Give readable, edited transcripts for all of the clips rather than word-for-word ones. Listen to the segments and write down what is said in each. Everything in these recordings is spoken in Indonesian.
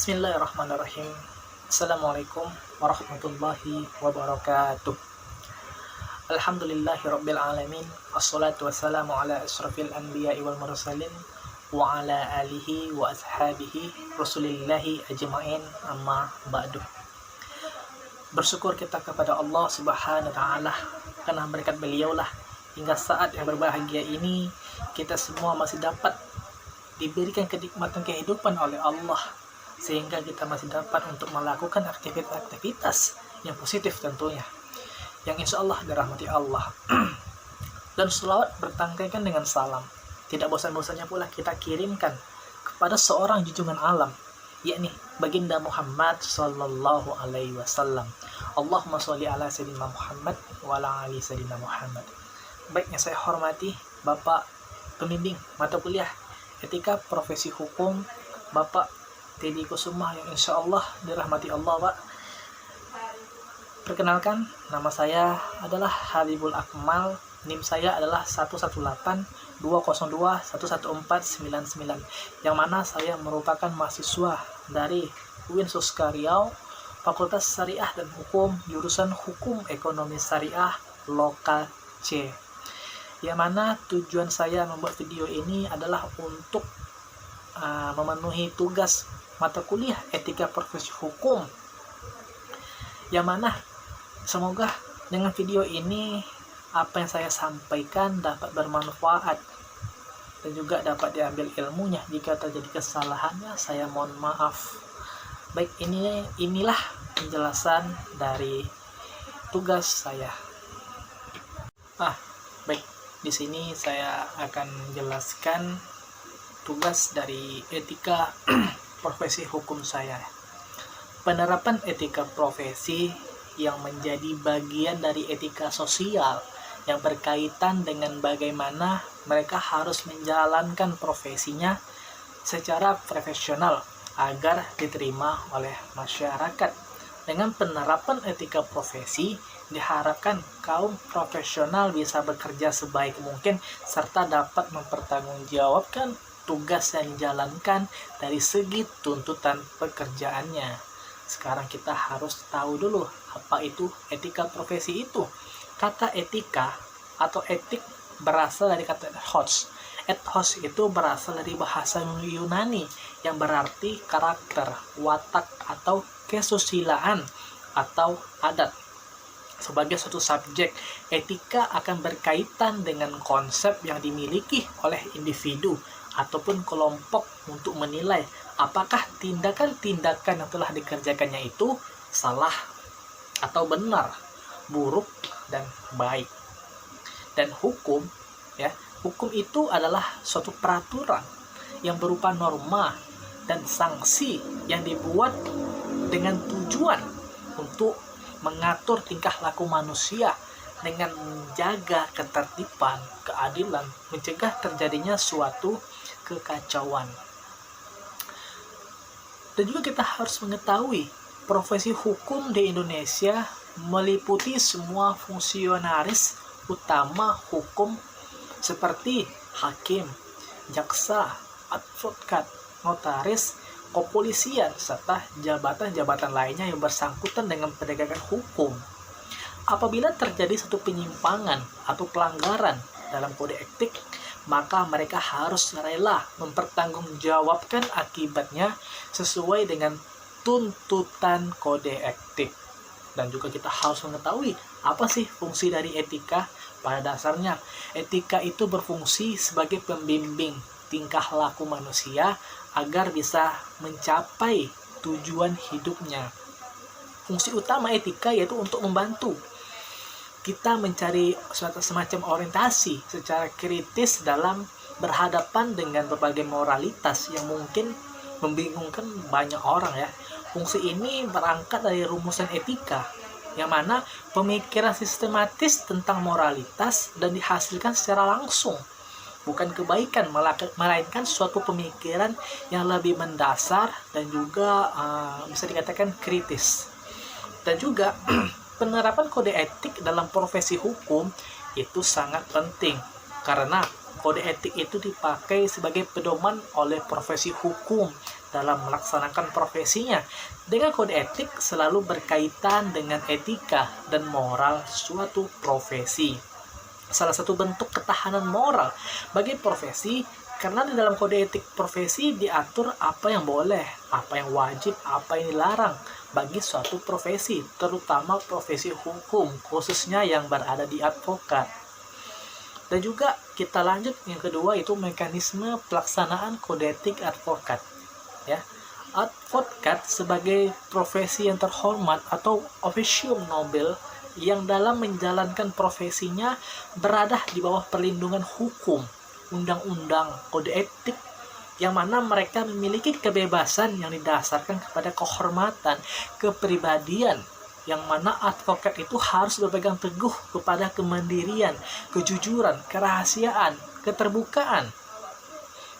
Bismillahirrahmanirrahim. Assalamualaikum warahmatullahi wabarakatuh. Alhamdulillahirabbil alamin. Wassalatu wassalamu ala asyrafil anbiya'i wal mursalin wa ala alihi wa ashabihi rasulillahi ajma'in, amma ba'du. Bersyukur kita kepada Allah Subhanahu wa taala karena berkat beliaulah hingga saat yang berbahagia ini kita semua masih dapat diberikan kenikmatan kehidupan oleh Allah, sehingga kita masih dapat untuk melakukan aktivitas-aktivitas yang positif tentunya, yang insya Allah dirahmati Allah. Dan selawat bertangkaikan dengan salam tidak bosan-bosannya pula kita kirimkan kepada seorang junjungan alam, yakni baginda Muhammad sallallahu alaihi wasallam. Allahumma sholli ala sayyidina Muhammad wa ala ali sayyidina Muhammad. Baik, yang saya hormati Bapak pembimbing mata kuliah Etika Profesi Hukum, Bapak Teddy Kusuma, yang insya Allah dirahmati Allah, Pak. Perkenalkan, nama saya adalah Habibul Akmal. NIM saya adalah 11820211499, yang mana saya merupakan mahasiswa dari UIN Soska Riau, Fakultas Syariah dan Hukum, jurusan Hukum Ekonomi Syariah Lokal C. Yang mana tujuan saya membuat video ini adalah untuk memenuhi tugas mata kuliah Etika Profesi Hukum, yang mana semoga dengan video ini apa yang saya sampaikan dapat bermanfaat dan juga dapat diambil ilmunya. Jika terjadi kesalahannya, saya mohon maaf. Baik, inilah penjelasan dari tugas saya. Baik, di sini saya akan menjelaskan tugas dari etika profesi hukum saya. Penerapan etika profesi yang menjadi bagian dari etika sosial yang berkaitan dengan bagaimana mereka harus menjalankan profesinya secara profesional agar diterima oleh masyarakat. Dengan penerapan etika profesi, diharapkan kaum profesional bisa bekerja sebaik mungkin serta dapat mempertanggungjawabkan tugas yang dijalankan dari segi tuntutan pekerjaannya. Sekarang kita harus tahu dulu apa itu etika profesi itu. Kata etika atau etik berasal dari kata ethos. Ethos itu berasal dari bahasa Yunani yang berarti karakter, watak, atau kesusilaan atau adat. Sebagai suatu subjek, etika akan berkaitan dengan konsep yang dimiliki oleh individu ataupun kelompok untuk menilai apakah tindakan-tindakan yang telah dikerjakannya itu salah atau benar, buruk dan baik. Dan hukum itu adalah suatu peraturan yang berupa norma dan sanksi yang dibuat dengan tujuan untuk mengatur tingkah laku manusia dengan menjaga ketertiban, keadilan, mencegah terjadinya suatu kekacauan. Dan juga kita harus mengetahui profesi hukum di Indonesia meliputi semua fungsionaris utama hukum seperti hakim, jaksa, advokat, notaris, kepolisian, serta jabatan-jabatan lainnya yang bersangkutan dengan penegakan hukum. Apabila terjadi satu penyimpangan atau pelanggaran dalam kode etik, maka mereka harus rela mempertanggungjawabkan akibatnya sesuai dengan tuntutan kode etik. Dan juga kita harus mengetahui apa sih fungsi dari etika. Pada dasarnya, etika itu berfungsi sebagai pembimbing tingkah laku manusia agar bisa mencapai tujuan hidupnya. Fungsi utama etika yaitu untuk membantu kita mencari suatu semacam orientasi secara kritis dalam berhadapan dengan berbagai moralitas yang mungkin membingungkan banyak orang ya. Fungsi ini berangkat dari rumusan etika, yang mana pemikiran sistematis tentang moralitas dan dihasilkan secara langsung, bukan kebaikan, melainkan suatu pemikiran yang lebih mendasar dan juga bisa dikatakan kritis. Dan juga penerapan kode etik dalam profesi hukum itu sangat penting, karena kode etik itu dipakai sebagai pedoman oleh profesi hukum dalam melaksanakan profesinya. Dengan kode etik selalu berkaitan dengan etika dan moral suatu profesi. Salah satu bentuk ketahanan moral bagi profesi, karena di dalam kode etik profesi diatur apa yang boleh, apa yang wajib, apa yang dilarang bagi suatu profesi, terutama profesi hukum, khususnya yang berada di advokat. Dan juga kita lanjut yang kedua, itu mekanisme pelaksanaan kode etik advokat. Ya, advokat sebagai profesi yang terhormat atau officium nobile yang dalam menjalankan profesinya berada di bawah perlindungan hukum, undang-undang, kode etik, yang mana mereka memiliki kebebasan yang didasarkan kepada kehormatan, kepribadian, yang mana advokat itu harus berpegang teguh kepada kemandirian, kejujuran, kerahasiaan, keterbukaan.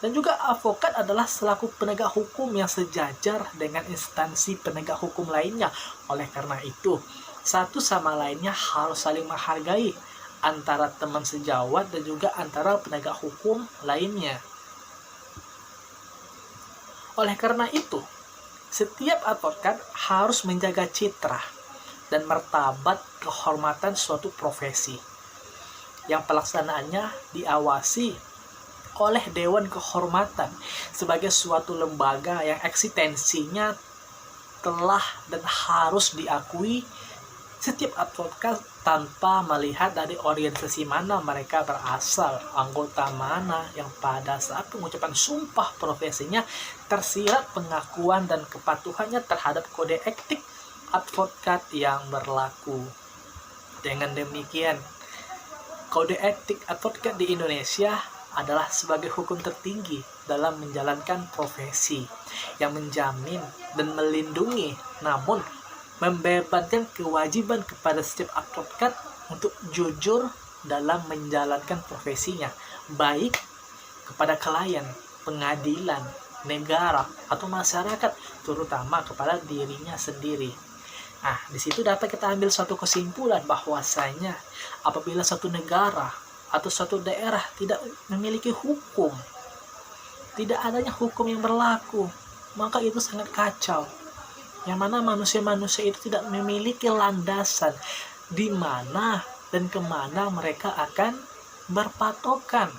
Dan juga advokat adalah selaku penegak hukum yang sejajar dengan instansi penegak hukum lainnya. Oleh karena itu, satu sama lainnya harus saling menghargai antara teman sejawat dan juga antara penegak hukum lainnya. Oleh karena itu, setiap advokat harus menjaga citra dan martabat kehormatan suatu profesi yang pelaksanaannya diawasi oleh Dewan Kehormatan sebagai suatu lembaga yang eksistensinya telah dan harus diakui setiap advokat tanpa melihat dari organisasi mana mereka berasal, anggota mana yang pada saat pengucapan sumpah profesinya tersirat pengakuan dan kepatuhannya terhadap kode etik advokat yang berlaku. Dengan demikian, kode etik advokat di Indonesia adalah sebagai hukum tertinggi dalam menjalankan profesi yang menjamin dan melindungi, namun membebankan kewajiban kepada setiap advokat untuk jujur dalam menjalankan profesinya, baik kepada klien, pengadilan, negara, atau masyarakat, terutama kepada dirinya sendiri. Nah, di situ dapat kita ambil suatu kesimpulan bahwasanya apabila suatu negara atau suatu daerah tidak memiliki hukum, tidak adanya hukum yang berlaku, maka itu sangat kacau. Yang mana manusia-manusia itu tidak memiliki landasan di mana dan kemana mereka akan berpatokan.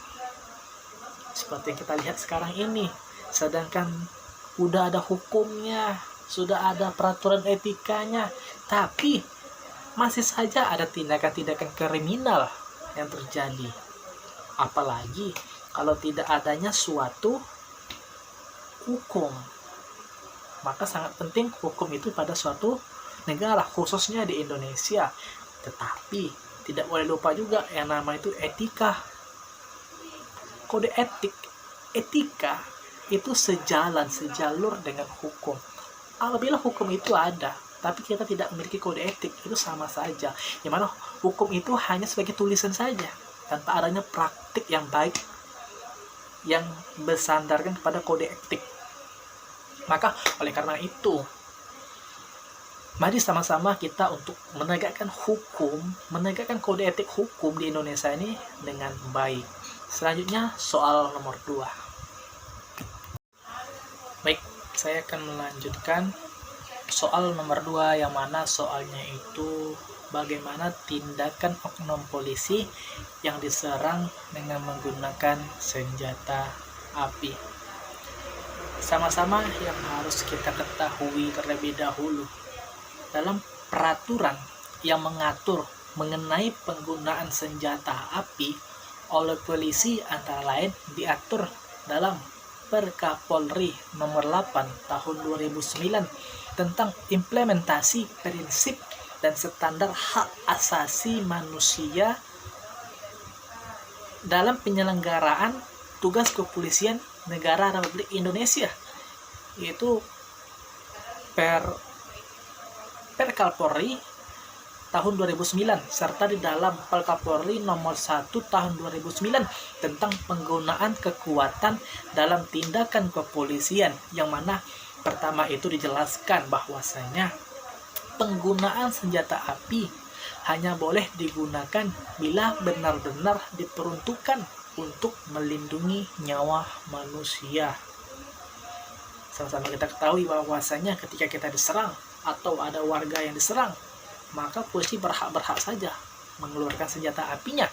Seperti yang kita lihat sekarang ini, sedangkan udah ada hukumnya, sudah ada peraturan etikanya, tapi masih saja ada tindakan-tindakan kriminal yang terjadi. Apalagi kalau tidak adanya suatu hukum. Maka sangat penting hukum itu pada suatu negara, khususnya di Indonesia. Tetapi tidak boleh lupa juga yang nama itu etika. Kode etik, etika itu sejalur dengan hukum. Apabila hukum itu ada, tapi kita tidak memiliki kode etik, itu sama saja. Yang mana hukum itu hanya sebagai tulisan saja, tanpa adanya praktik yang baik yang bersandarkan kepada kode etik. Maka oleh karena itu, mari sama-sama kita untuk menegakkan hukum, menegakkan kode etik hukum di Indonesia ini dengan baik. Selanjutnya soal nomor 2. Baik, saya akan melanjutkan soal nomor 2, yang mana soalnya itu bagaimana tindakan oknum polisi yang diserang dengan menggunakan senjata api. Sama-sama yang harus kita ketahui terlebih dahulu, dalam peraturan yang mengatur mengenai penggunaan senjata api oleh polisi antara lain diatur dalam Perkapolri nomor 8 tahun 2009 tentang implementasi prinsip dan standar hak asasi manusia dalam penyelenggaraan tugas kepolisian negara Republik Indonesia, yaitu Perkapolri tahun 2009 serta di dalam Perkapolri nomor 1 tahun 2009 tentang penggunaan kekuatan dalam tindakan kepolisian, yang mana pertama itu dijelaskan bahwasanya penggunaan senjata api hanya boleh digunakan bila benar-benar diperuntukkan untuk melindungi nyawa manusia. Sama-sama kita ketahui bahwasanya ketika kita diserang atau ada warga yang diserang, maka polisi berhak saja mengeluarkan senjata apinya.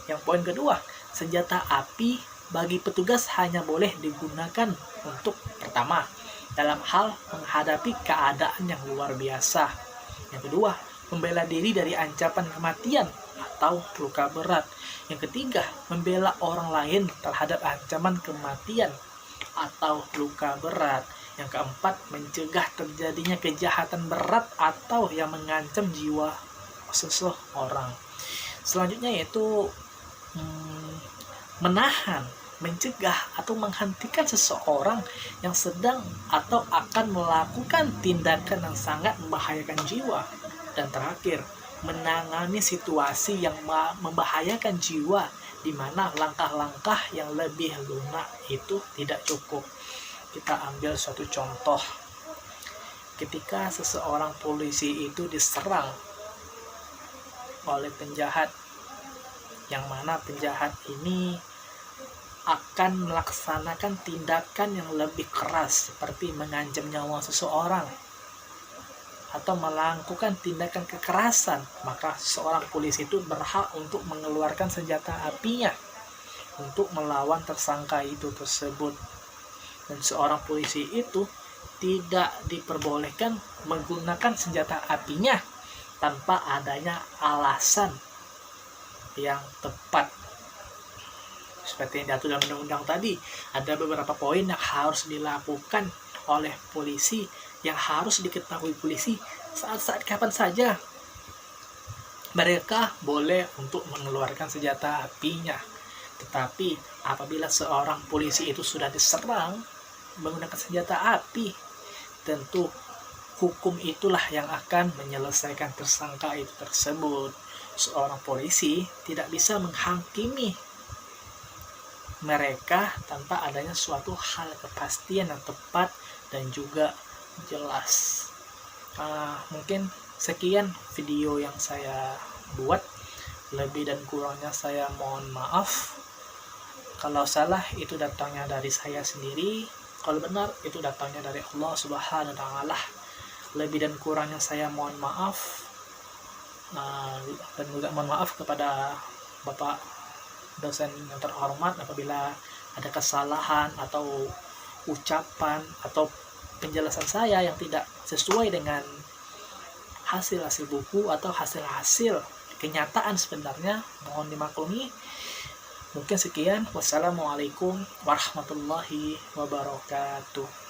Yang poin kedua, senjata api bagi petugas hanya boleh digunakan untuk pertama, dalam hal menghadapi keadaan yang luar biasa. Yang kedua, membela diri dari ancaman kematian atau luka berat. Yang ketiga, membela orang lain terhadap ancaman kematian atau luka berat. Yang keempat, mencegah terjadinya kejahatan berat atau yang mengancam jiwa seseorang. Selanjutnya yaitu menahan, mencegah atau menghentikan seseorang yang sedang atau akan melakukan tindakan yang sangat membahayakan jiwa. Dan terakhir, menangani situasi yang membahayakan jiwa, di mana langkah-langkah yang lebih lunak itu tidak cukup. Kita ambil suatu contoh. Ketika seseorang polisi itu diserang oleh penjahat, yang mana penjahat ini akan melaksanakan tindakan yang lebih keras seperti mengancam nyawa seseorang atau melakukan tindakan kekerasan, maka seorang polisi itu berhak untuk mengeluarkan senjata apinya untuk melawan tersangka itu tersebut. Dan seorang polisi itu tidak diperbolehkan menggunakan senjata apinya tanpa adanya alasan yang tepat. Seperti yang diatur dalam undang-undang tadi, ada beberapa poin yang harus dilakukan oleh polisi, yang harus diketahui polisi saat-saat kapan saja mereka boleh untuk mengeluarkan senjata apinya. Tetapi apabila seorang polisi itu sudah diserang menggunakan senjata api, tentu hukum itulah yang akan menyelesaikan tersangka itu tersebut. Seorang polisi tidak bisa menghakimi mereka tanpa adanya suatu hal kepastian yang tepat dan juga jelas. Mungkin sekian video yang saya buat. Lebih dan kurangnya saya mohon maaf. Kalau salah itu datangnya dari saya sendiri, kalau benar itu datangnya dari Allah Subhanahu wa taala. Lebih dan kurangnya saya mohon maaf. Dan juga mohon maaf kepada Bapak dosen yang terhormat apabila ada kesalahan atau ucapan atau penjelasan saya yang tidak sesuai dengan hasil-hasil buku atau hasil-hasil kenyataan sebenarnya, mohon dimaklumi. Mungkin sekian. Wassalamualaikum warahmatullahi wabarakatuh.